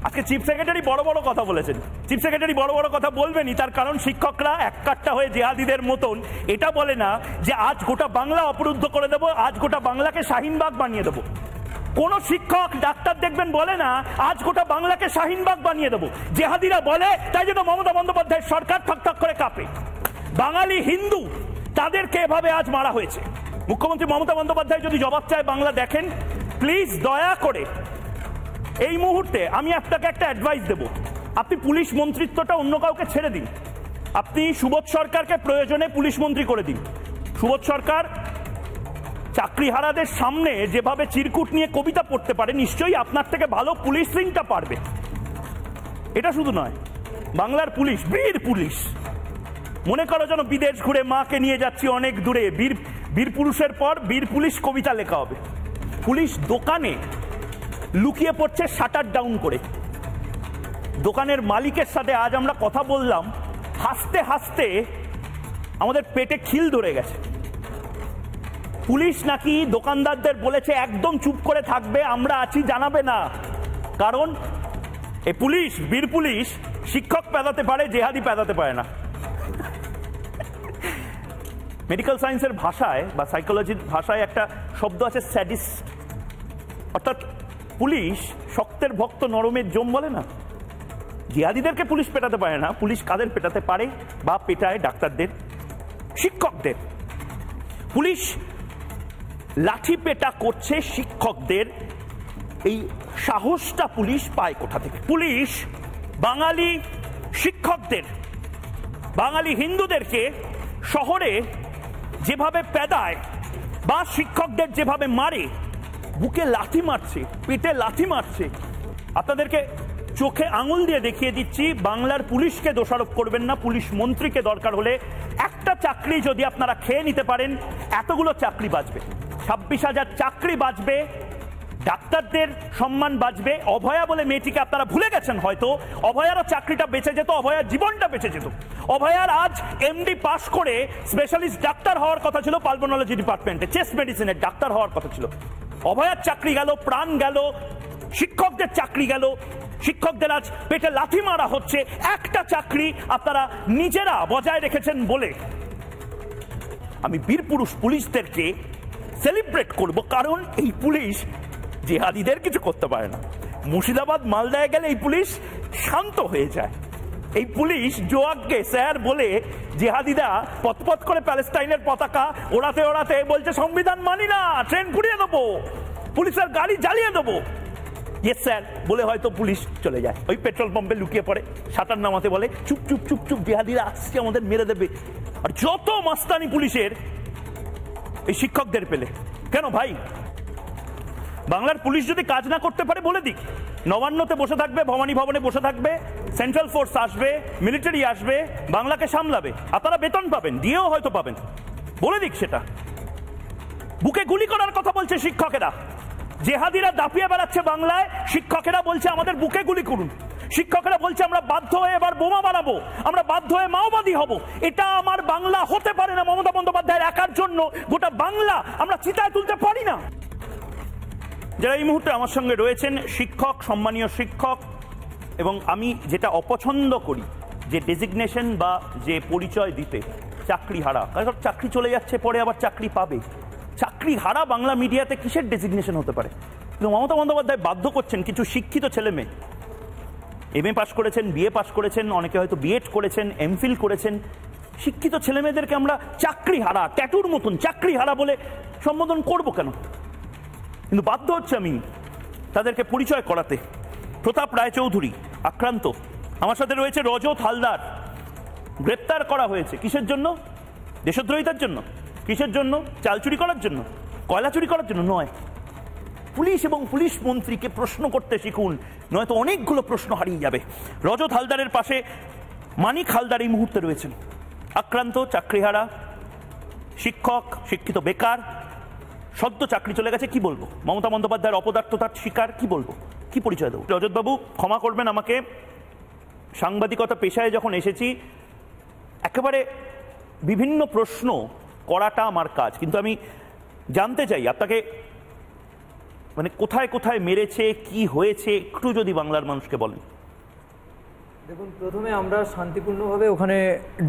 আজকে chief secretary বড় বড় কথা বলেছেন। চিফ সেক্রেটারি বড় বড় কথা বলবেনই, তার কারণ শিক্ষকরা এককাট্টা হয়ে জেহাদিদের মতন এটা বলে না যে আজ গোটা বাংলা অবরুদ্ধ করে দেবো, আজ গোটা বাংলাকে শাহিনবাগ বানিয়ে দেবো। কোন শিক্ষক ডাক্তার দেখবেন বলে না আজ গোটা বাংলাকে শাহিনবাগ বানিয়ে দেবো। জেহাদিরা বলে, তাই জন্য মমতা বন্দ্যোপাধ্যায়ের সরকার ঠকঠক করে কাঁপে। বাঙালি হিন্দু তাদেরকে এভাবে আজ মারা হয়েছে। মুখ্যমন্ত্রী মমতা বন্দ্যোপাধ্যায় যদি জবাব চায় বাংলা দেখেন, প্লিজ দয়া করে এই মুহূর্তে আমি আপনাকে একটা অ্যাডভাইস দেব, আপনি পুলিশ মন্ত্রিত্বটা অন্য কাউকে ছেড়ে দিন। আপনি সুবোধ সরকারকে প্রয়োজনে পুলিশ মন্ত্রী করে দিন। সুবোধ সরকার চাকরিহারাদের সামনে যেভাবে চিরকুট নিয়ে কবিতা পড়তে পারে, নিশ্চয়ই আপনার থেকে ভালো পুলিশিংটা পারবে। এটা শুধু নয়, বাংলার পুলিশ বীর পুলিশ। মনে করো যেন বিদেশ ঘুরে মাকে নিয়ে যাচ্ছি অনেক দূরে, বীর পুরুষের পর বীর পুলিশ কবিতা লেখা হবে। পুলিশ দোকানে লুকিয়ে পড়ছে শাটার ডাউন করে। দোকানের মালিকের সাথে আজ আমরা কথা বললাম, হাসতে হাসতে আমাদের পেটে খিল ধরে গেছে। পুলিশ নাকি দোকানদারদের বলেছে একদম চুপ করে থাকবে, আমরা আছি, জানাবে না। কারণ এই পুলিশ, বীর পুলিশ, শিক্ষক পেদাতে পারে, জেহাদি পেদাতে পারে না। মেডিকেল সায়েন্সের ভাষায় বা সাইকোলজির ভাষায় একটা শব্দ আছে স্যাডিস্ট, অর্থাৎ পুলিশ শক্তের ভক্ত নরমের জম বলে না। জিহাদিদেরকে পুলিশ পেটাতে পারে না, পুলিশ কাদের পেটাতে পারে বা পেটায়? ডাক্তারদের, শিক্ষকদের। পুলিশ লাঠি পেটা করছে শিক্ষকদের, এই সাহসটা পুলিশ পায় কোথা থেকে? পুলিশ বাঙালি শিক্ষকদের, বাঙালি হিন্দুদেরকে শহরে যেভাবে পেদায় বা শিক্ষকদের যেভাবে মারে, বুকে লাথি মারছে, পেটে লাথি মারছে। আপনাদেরকে চোখে আঙুল দিয়ে দেখিয়ে দিচ্ছি, বাংলার পুলিশকে দোষারোপ করবেন না। পুলিশ মন্ত্রীকে দরকার হলে একটা চাকরি যদি আপনারা খেয়ে নিতে পারেন, এতগুলো চাকরি বাঁচবে, 26,000 চাকরি বাঁচবে, ডাক্তারদের সম্মান বাঁচবে। অভয়া বলে মেয়েটিকে আপনারা ভুলে গেছেন হয়তো, অভয়ারও চাকরিটা বেঁচে যেত, অভয়ার জীবনটা বেঁচে যেত। অভয়ার আজ এমডি পাস করে স্পেশালিস্ট ডাক্তার হওয়ার কথা ছিল, পালমোনোলজি ডিপার্টমেন্টে চেস্ট মেডিসিনের ডাক্তার হওয়ার কথা ছিল। অভয়ার চাকরি গেল, প্রাণ গেল, শিক্ষকদের চাকরি গেল। শিক্ষকদের আজ পেটে লাথি মারা হচ্ছে, একটা চাকরি আপনারা নিজেরা বজায় রেখেছেন বলে। আমি বীর পুরুষ পুলিশদেরকে সেলিব্রেট করব, কারণ এই পুলিশ জেহাদিদের কিছু করতে পারে না। মুর্শিদাবাদ মালদায় গেলে এই পুলিশ শান্ত হয়ে যায়। এই পুলিশ জোয়াককে স্যার বলে জেহাদিরা পথপথ করে প্যালেস্টাইনের পতাকা ওড়াতে ওড়াতে বলছে সংবিধান মানি না, ট্রেন ঘুরিয়ে দেবো, পুলিশের গাড়ি জ্বালিয়ে দেবো। ইয়েস স্যার বলে হয়তো পুলিশ চলে যায়, ওই পেট্রোল পাম্পে লুকিয়ে পড়ে, শাটার নামাতে বলে, চুপ চুপ চুপ চুপ, জেহাদিরা আসছে আমাদের মেরে দেবে। আর যত মাস্তানি পুলিশের এই শিক্ষকদের পেলে। কেন ভাই? বাংলার পুলিশ যদি কাজ না করতে পারে বলে দিক, নবান্নতে বসে থাকবে, ভবানী ভবনে বসে থাকবে, সেন্ট্রাল ফোর্স আসবে, মিলিটারি আসবে, বাংলাকে সামলাবে, আপনারা বেতন পাবেন, দিয়েও হয়তো পাবেন, বলে দিক সেটা। বুকে গুলি করার কথা বলছে শিক্ষকেরা, জেহাদিরা দাপিয়ে বেড়াচ্ছে বাংলায়, শিক্ষকেরা বলছে আমাদের বুকে গুলি করুন। শিক্ষকেরা বলছে আমরা বাধ্য হয়ে এবার বোমা বানাবো, আমরা বাধ্য হয়ে মাওবাদী হব। এটা আমার বাংলা হতে পারে না। মমতা বন্দ্যোপাধ্যায়ের একার জন্য গোটা বাংলা আমরা চিতায় তুলতে পারি না। যারা এই মুহূর্তে আমার সঙ্গে রয়েছেন শিক্ষক, সম্মানীয় শিক্ষক, এবং আমি যেটা অপছন্দ করি যে ডেজিগনেশন বা যে পরিচয় দিতে, চাকরি হারা, কারণ চাকরি চলে যাচ্ছে, পরে আবার চাকরি পাবে। চাকরি হারা বাংলা মিডিয়াতে কিসের ডেজিগনেশন হতে পারে? কিন্তু মমতা বন্দ্যোপাধ্যায় বাধ্য করছেন কিছু শিক্ষিত ছেলে মেয়ে, এমএ পাস করেছেন, বিএ পাস করেছেন, অনেকে হয়তো বিএড করেছেন, এমফিল করেছেন, শিক্ষিত ছেলে মেয়েদেরকে আমরা চাকরি হারা, ট্যাটুর মতন চাকরি হারা বলে সম্বোধন করব কেন? কিন্তু বাধ্য হচ্ছে আমি তাদেরকে পরিচয় করাতে। প্রতাপ রায়চৌধুরী আক্রান্ত, আমার সাথে রয়েছে রজত হালদার, গ্রেপ্তার করা হয়েছে কিসের জন্য? দেশদ্রোহিতার জন্য। কিসের জন্য? চাল চুরি করার জন্য, কয়লা চুরি করার জন্য নয়। পুলিশ এবং পুলিশ মন্ত্রীকে প্রশ্ন করতে শিখুন, নয়তো অনেকগুলো প্রশ্ন হারিয়ে যাবে। রজত হালদারের পাশে মানিক হালদার এই মুহূর্তে রয়েছেন, আক্রান্ত, চাকরিহারা, শিক্ষক, শিক্ষিত বেকার, সদ্য চাকরি চলে গেছে। কি বলবো? মমতা বন্দ্যোপাধ্যায়ের অপদার্থতার শিকার, কি বলবো, কি পরিচয় দেবো? রজতবাবু ক্ষমা করবেন আমাকে, সাংবাদিকতা পেশায় যখন এসেছি একেবারে বিভিন্ন প্রশ্ন করাটা আমার কাজ, কিন্তু আমি জানতে চাই আপনাকে মানে কোথায় কোথায় মেরেছে, কি হয়েছে, একটু যদি বাংলার মানুষকে বলেন। দেখুন, প্রথমে আমরা শান্তিপূর্ণভাবে ওখানে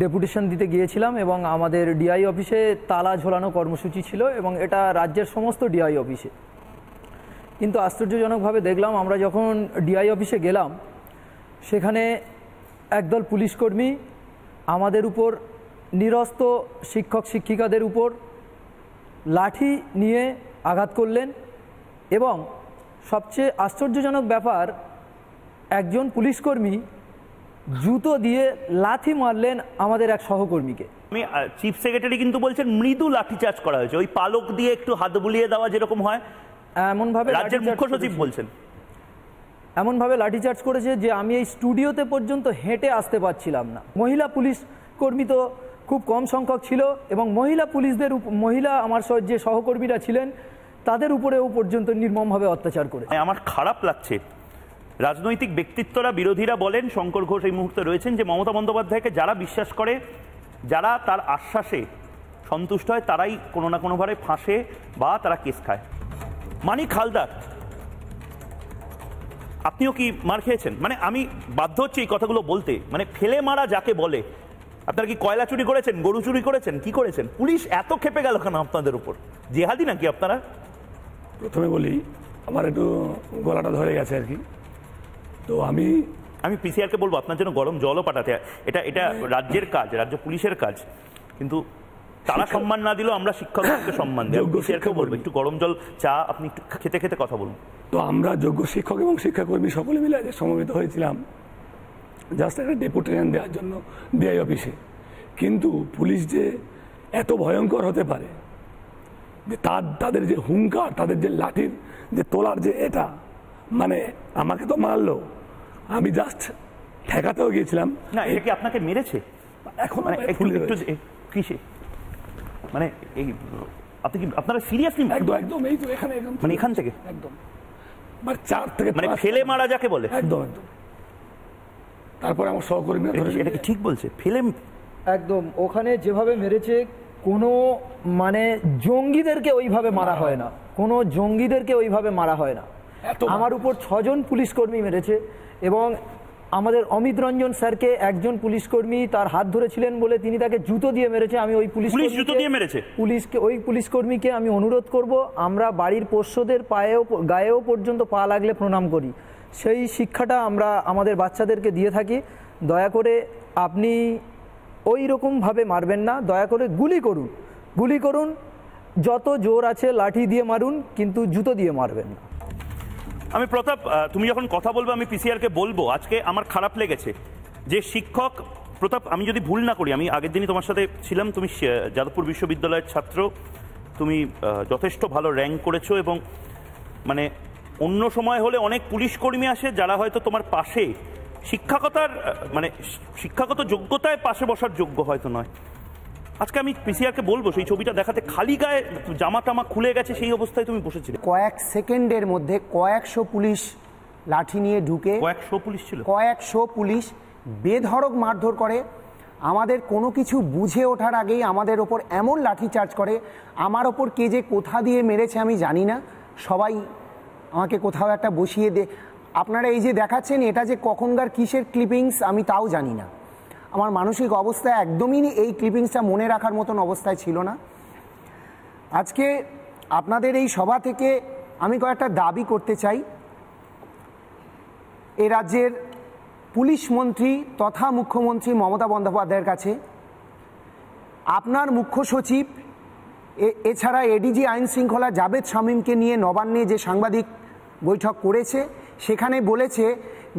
ডেপুটেশন দিতে গিয়েছিলাম এবং আমাদের ডিআই অফিসে তালা ঝোলানো কর্মসূচি ছিল এবং এটা রাজ্যের সমস্ত ডিআই অফিসে। কিন্তু আশ্চর্যজনকভাবে দেখলাম, আমরা যখন ডিআই অফিসে গেলাম সেখানে একদল পুলিশকর্মী আমাদের উপর, নিরস্ত শিক্ষক শিক্ষিকাদের উপর লাঠি নিয়ে আঘাত করলেন এবং সবচেয়ে আশ্চর্যজনক ব্যাপার, একজন পুলিশকর্মী জুতো দিয়ে লাথি মারলেন আমাদের এক সহকর্মীকে। আমি চিফ সেক্রেটারি কিন্তু বলছেন মৃদু লাঠিচার্জ করা হয়েছে, ওই পালক দিয়ে একটু হাত বুলিয়ে দেওয়া যেরকম হয় এমনভাবে। রাজ্যের মুখ্য সচিব বলছেন এমনভাবে লাঠিচার্জ করেছে যে আমি এই স্টুডিওতে পর্যন্ত হেঁটে আসতে পারছিলাম না। মহিলা পুলিশ কর্মী তো খুব কম সংখ্যক ছিল এবং মহিলা আমার যে সহকর্মীরা ছিলেন তাদের উপরেও পর্যন্ত নির্মমভাবে অত্যাচার করে। আমার খারাপ লাগছে, রাজনৈতিক ব্যক্তিত্বরা, বিরোধীরা বলেন, শঙ্কর ঘোষ এই মুহূর্তে রয়েছেন, যে মমতা বন্দ্যোপাধ্যায়কে যারা বিশ্বাস করে, যারা তার আশ্বাসে সন্তুষ্ট হয়, তারাই কোনো না কোনোভাবে ফাঁসে বা তারা কেস খায়। মানিক হালদার, আপনিও কি মার খেয়েছেন? মানে আমি বাধ্য হচ্ছি এই কথাগুলো বলতে। মানে ফেলে মারা যাকে বলে, আপনারা কি কয়লা চুরি করেছেন, গরু চুরি করেছেন, কি করেছেন? পুলিশ এত খেপে গেল কেন আপনাদের উপর? জেহাদি নাকি আপনারা? প্রথমে বলি, আমার একটু গলাটা ধরে গেছে আর কি, তো আমি পিসিআরকে বলবো আপনার জন্য গরম জলও পাঠাতে। এটা রাজ্যের কাজ, রাজ্য পুলিশের কাজ, কিন্তু তারা সম্মান না দিলেও আমরা শিক্ষকদেরকে সম্মান দিই। পিসিআরকে বলবো একটু গরম জল, চা আপনি একটু খেতে খেতে কথা বলুন। তো আমরা যোগ্য শিক্ষক এবং শিক্ষাকর্মী সকলে মিলে সমবেত হয়েছিলাম জাস্ট একটা ডেপুটেশন দেওয়ার জন্য ডিআই অফিসে। কিন্তু পুলিশ যে এত ভয়ঙ্কর হতে পারে, যে তাদের যে হুঙ্কার, তাদের যে লাঠির যে তোলার যে এটা, মানে আমাকে তো মারলো, আমি জাস্ট ঠেকাতেও গিয়েছিলাম। না, এটা কি আপনাকে মেরেছে এখন? কিসে মানে এই আপনি কি আপনারা সিরিয়াসলি? একদম একদম, এই তো এখানে, মানে এখান থেকে একদম, মানে 4 থেকে মানে ফেলে মারা যাকে বলে, একদম একদম। তারপরে আমার সহকর্মীরা ধরে, এটা কি ঠিক বলছে? ফেলে একদম ওখানে যেভাবে মেরেছে, কোনো মানে জঙ্গিদেরকে ওইভাবে মারা হয় না, কোনো জঙ্গিদেরকে ওইভাবে মারা হয় না। আমার উপর 6 জন পুলিশকর্মী মেরেছে এবং আমাদের অমিত রঞ্জন স্যারকে একজন পুলিশকর্মী তার হাত ধরেছিলেন বলে তিনি তাকে জুতো দিয়ে মেরেছে। আমি ওই পুলিশকর্মীকে আমি অনুরোধ করব, আমরা বাড়ির পোষ্যদের গায়েও পর্যন্ত পা লাগলে প্রণাম করি। সেই শিক্ষাটা আমরা আমাদের বাচ্চাদেরকে দিয়ে থাকি। দয়া করে আপনি ওই রকমভাবে মারবেন না, দয়া করে গুলি করুন, যত জোর আছে লাঠি দিয়ে মারুন, কিন্তু জুতো দিয়ে মারবেন না। আমি প্রতাপ, তুমি যখন কথা বলবে আমি পিসিআরকে বলবো, আজকে আমার খারাপ লেগেছে যে শিক্ষক, প্রতাপ আমি যদি ভুল না করি, আমি আগের দিনই তোমার সাথে ছিলাম, তুমি যাদবপুর বিশ্ববিদ্যালয়ের ছাত্র, তুমি যথেষ্ট ভালো র্যাঙ্ক করেছো এবং মানে অন্য সময় হলে অনেক পুলিশ কর্মী আসে যারা হয়তো তোমার পাশে শিক্ষাগত যোগ্যতায় পাশে বসার যোগ্য হয়তো নয়। আজকে আমি পিসিআরকে বলবো সেই ছবিটা দেখাতে, খালি গায়ে জামা টামা খুলে গেছে সেই অবস্থায় তুমি বসেছিলে। কয়েক সেকেন্ডের মধ্যে কয়েকশো পুলিশ লাঠি নিয়ে ঢুকে, কয়েকশো পুলিশ বেধড়ক মারধর করে। আমাদের কোনো কিছু বুঝে ওঠার আগেই আমাদের ওপর এমন লাঠি চার্জ করে, আমার ওপর কে যে কোথা দিয়ে মেরেছে আমি জানি না। সবাই আমাকে কোথাও একটা বসিয়ে দে, আপনারা এই যে দেখাচ্ছেন এটা যে কখনকার কিসের ক্লিপিংস আমি তাও জানি না। আমার মানসিক অবস্থা একদমই এই ক্লিপিংসটা মনে রাখার মতন অবস্থায় ছিল না। আজকে আপনাদের এই সভা থেকে আমি কয়েকটা দাবি করতে চাই এই রাজ্যের পুলিশ মন্ত্রী তথা মুখ্যমন্ত্রী মমতা বন্দ্যোপাধ্যায়ের কাছে। আপনার মুখ্য সচিব এছাড়া এডিজি আইন শৃঙ্খলা জাভেদ শামীমকে নিয়ে নবান্নে যে সাংবাদিক বৈঠক করেছে, সেখানে বলেছে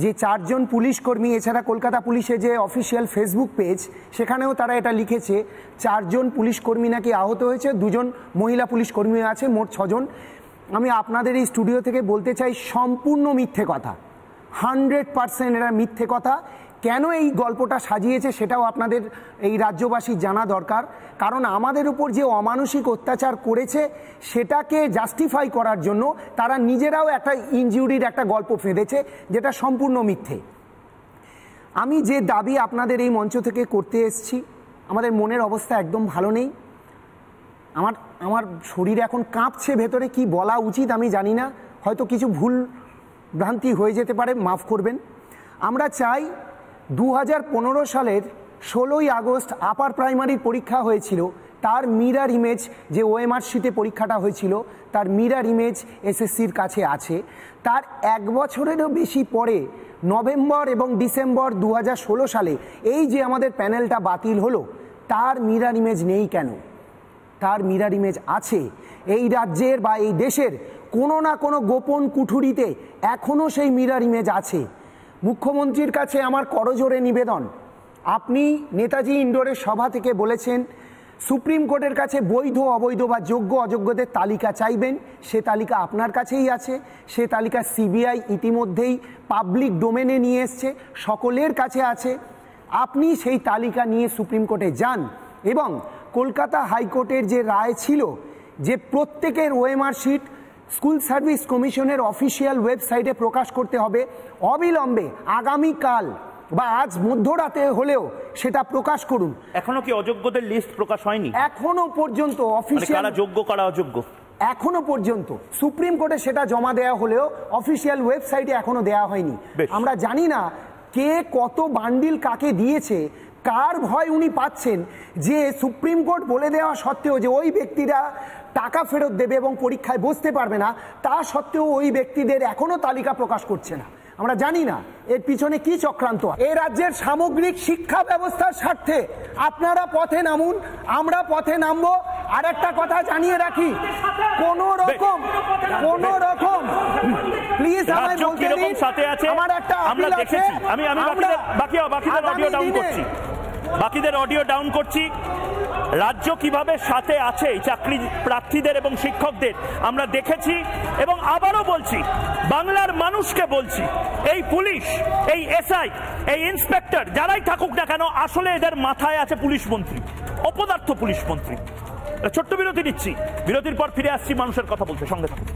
যে 4 জন পুলিশকর্মী, এছাড়া কলকাতা পুলিশের যে অফিসিয়াল ফেসবুক পেজ সেখানেও তারা এটা লিখেছে, 4 জন পুলিশকর্মী নাকি আহত হয়েছে, 2 জন মহিলা পুলিশকর্মী আছে, মোট 6 জন। আমি আপনাদের এই স্টুডিও থেকে বলতে চাই, সম্পূর্ণ মিথ্যে কথা, 100% এটা মিথ্যে কথা। কেন এই গল্পটা সাজিয়েছে সেটাও আপনাদের এই রাজ্যবাসী জানা দরকার। কারণ আমাদের উপর যে অমানসিক অত্যাচার করেছে সেটাকে জাস্টিফাই করার জন্য তারা নিজেরাও একটা ইনজুরির একটা গল্প ফেঁদেছে, যেটা সম্পূর্ণ মিথ্যে। আমি যে দাবি আপনাদের এই মঞ্চ থেকে করতে এসেছি, আমাদের মনের অবস্থা একদম ভালো নেই। আমার শরীর এখন কাঁপছে ভেতরে, কি বলা উচিত আমি জানি না। হয়তো কিছু ভুল ভ্রান্তি হয়ে যেতে পারে, মাফ করবেন। আমরা চাই 2015 সালের 16ই আগস্ট আপার প্রাইমারির পরীক্ষা হয়েছিল, তার মিরার ইমেজ যে ওএমআর শিটে পরীক্ষাটা হয়েছিল তার মিরার ইমেজ এসএসসির কাছে আছে। তার 1 বছরেরও বেশি পরে নভেম্বর এবং ডিসেম্বর 2016 সালে এই যে আমাদের প্যানেলটা বাতিল হলো, তার মিরার ইমেজ নেই কেন? তার মিরার ইমেজ আছে। এই রাজ্যের বা এই দেশের কোনো না কোনো গোপন কুঠুরিতে এখনও সেই মিরার ইমেজ আছে। মুখ্যমন্ত্রীর কাছে আমার করজোড়ে নিবেদন, আপনি নেতাজি ইন্ডোরের সভা থেকে বলেছেন সুপ্রিম কোর্টের কাছে বৈধ অবৈধ বা যোগ্য অযোগ্যদের তালিকা চাইবেন, সে তালিকা আপনার কাছেই আছে। সে তালিকা সিবিআই ইতিমধ্যেই পাবলিক ডোমেনে নিয়ে এসছে, সকলের কাছে আছে। আপনি সেই তালিকা নিয়ে সুপ্রিম কোর্টে যান এবং কলকাতা হাইকোর্টের যে রায় ছিল যে প্রত্যেকের ওএমআর শিট স্কুল সার্ভিস কমিশনের অফিসিয়াল ওয়েবসাইটে প্রকাশ করতে হবে অবিলম্বে, আগামীকাল বা আজ মধ্যরাতে হলেও সেটা প্রকাশ করুন। এখনো কি অযোগ্যদের লিস্ট প্রকাশ হয়নি? এখনো পর্যন্ত অফিসিয়াল যোগ্য কারা অযোগ্য এখনো পর্যন্ত সুপ্রিম কোর্টে সেটা জমা দেওয়া হলেও অফিসিয়াল ওয়েবসাইটে এখনো দেওয়া হয়নি। আমরা জানি না কে কত বান্ডিল কাকে দিয়েছে, কার ভয় উনি পাচ্ছেন যে সুপ্রিম কোর্ট বলে দেওয়া সত্ত্বেও যে ওই ব্যক্তিরা টাকা ফেরত দেবে এবং পরীক্ষায় বসতে পারবে না, তা সত্ত্বেও ওই ব্যক্তিদের এখনো তালিকা প্রকাশ করছে না। আমরা জানি না এর পিছনে কি চক্রান্ত। এই রাজ্যের সামগ্রিক শিক্ষা ব্যবস্থার স্বার্থে আপনারা পথে নামুন, আমরা পথে নামবো। আর একটা কথা জানিয়ে রাখি, কোন রকম প্লিজ আমায় বলতে দিন, আমার একটা আপিল আছে। আমি বাকিদের অডিও ডাউন করছি। রাজ্য কিভাবে সাথে আছে এই চাকরি প্রার্থীদের এবং শিক্ষকদের আমরা দেখেছি, এবং আবারও বলছি, বাংলার মানুষকে বলছি, এই পুলিশ, এই এসআই, এই ইন্সপেক্টর যারাই থাকুক না কেন, আসলে এদের মাথায় আছে পুলিশ মন্ত্রী, অপদার্থ পুলিশ মন্ত্রী। ছোট্ট বিরতি নিচ্ছি, বিরতির পর ফিরে আসছি মানুষের কথা বলতে, সঙ্গে থাকুন।